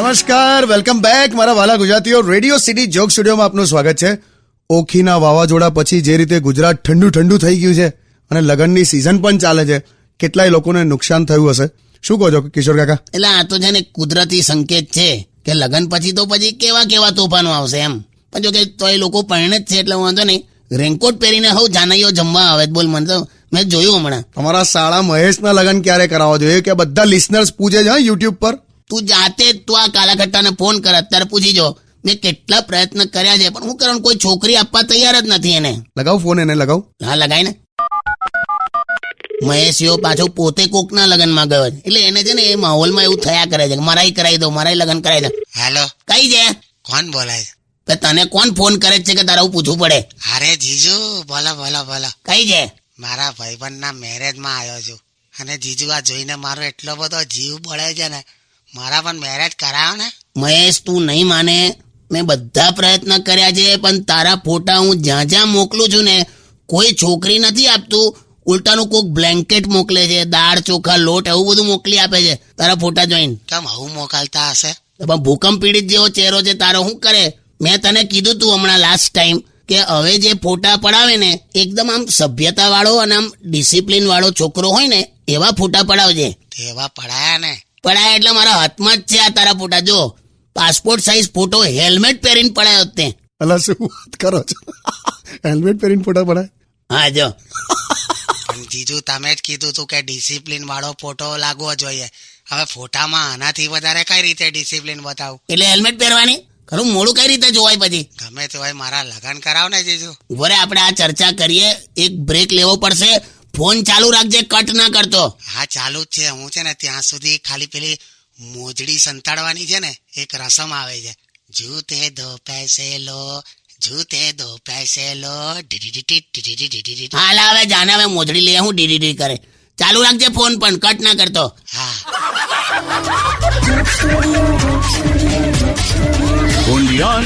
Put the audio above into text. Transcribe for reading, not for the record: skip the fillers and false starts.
નમસ્કાર, welcome back મારા વાલા ગુજરાતીઓ. રેડિયો સિટી જોક સ્ટુડિયોમાં આપનું સ્વાગત છે. ઓખીના વાવાઝોડા પછી જે રીતે ગુજરાત ઠંડુ ઠંડુ થઈ ગયું છે અને લગનની સિઝન પણ ચાલે છે, કેટલાય લોકોને નુકસાન થયું હશે. શું કહો છો કિશોર કાકા? એટલે આ તો છે ને કુદરતી સંકેત છે કે લગન પછી તો પછી કેવા કેવા તોફાનો આવશે એમ. પણ જો કે તો એ લોકો પરણે જ છે એટલે વાંધો નહીં. રેનકોટ પહેરીને હવ જાનૈયો જમવા આવે બોલ. મને તો મેં જોયું હમણાં. તમારા શાળા મહેશના લગન ક્યારે કરાવવા જોઈએ કે બધા લિસનર્સ પૂછે છે યુટ્યુબ પર. તું જાતે જ તું આ કાલાખટ્ટાને ફોન કર, અત્યારે પૂછી જો. મેં કેટલા પ્રયત્ન કર્યા છે પણ હું કરવાનું, કોઈ છોકરી આપવા તૈયાર જ નથી એને. લગાવ ફોન, એને લગાવ. હા લગાય ને. મહેશિયો પાછો પોતે કોકના લગનમાં ગયો છે એટલે એને છે ને એ માહોલમાં એવું થયા કરે છે કે મારાય કરાવી દો, મારાય લગન કરાવી દો. હેલો, કઈ છે? કોણ બોલાય? તને કોણ ફોન કરે છે કે તારે આવું પૂછવું પડે? અરે જીજુ, બોલો બોલો બોલો. કઈ છે? મારા ભાઈબંધના મેરેજમાં આવ્યો છું અને જીજુ આ જોઈને મારો એટલો બધો જીવ બળે છે ને, મારા પણ મેરેજ કરાવો ને. મહેશ તું નહીં માને, મેં બધા પ્રયત્ન કર્યા છે પણ તારા ફોટા હું જ્યાં જ્યાં મોકલું છું ને કોઈ છોકરી નથી આપતું. ઉલટાનું કોક બ્લેન્કેટ મોકલે છે, દાળ ચોખા લોટ એવું બધું મોકલી આપે છે તારા ફોટા જોઈને. કેમ આવું મોકલતા હશે? પણ ભૂકંપ પીડિત જેવો ચહેરો છે તારો, શું કરે? મેં તને કીધું તું હમણાં લાસ્ટ ટાઈમ કે હવે જે ફોટા પડાવે ને એકદમ આમ સભ્યતા વાળો અને આમ ડિસિપ્લિન વાળો છોકરો હોય ને એવા ફોટા પડાવજે. તેવા પડાયા ને? પડાયા એટલે મારા હાથમાં જ છે આ તારા ફોટા. જો પાસપોર્ટ સાઇઝ ફોટો હેલ્મેટ પહેરીને પડાયો તે. અલા શું વાત કરો છો? હેલ્મેટ પહેરીને ફોટા પડાય? હા જો. પણ જીજુ તમે જ કીધું તું કે ડિસિપ્લિન વાળો ફોટો લાગવો જોઈએ. હવે ફોટામાં આનાથી વધારે કઈ રીતે ડિસિપ્લિન બતાવું? એટલે હેલ્મેટ પહેરવાની ખરું મોડું કઈ રીતે જોવાય પછી? ગમે તે હોય મારા લગન કરાવ ને જીજુ. વરે આપણે આ ચર્ચા કરીએ, એક બ્રેક લેવો પડશે. ફોન ચાલુ રાખજે, કટ ના કરતો. હા ચાલુ જ છે. હું છે ને ત્યાં સુધી ખાલી પેલી મોજડી સંતાડવાની છે ને એક રસમ આવે છે. જૂતે દો પૈસે લો, જૂતે દો પૈસે લો. હાલ હવે જાને હવે મોજડી લે, હું ડીડીડી કરે. ચાલુ રાખજે ફોન પણ કટ ના કરતો. હા. Only on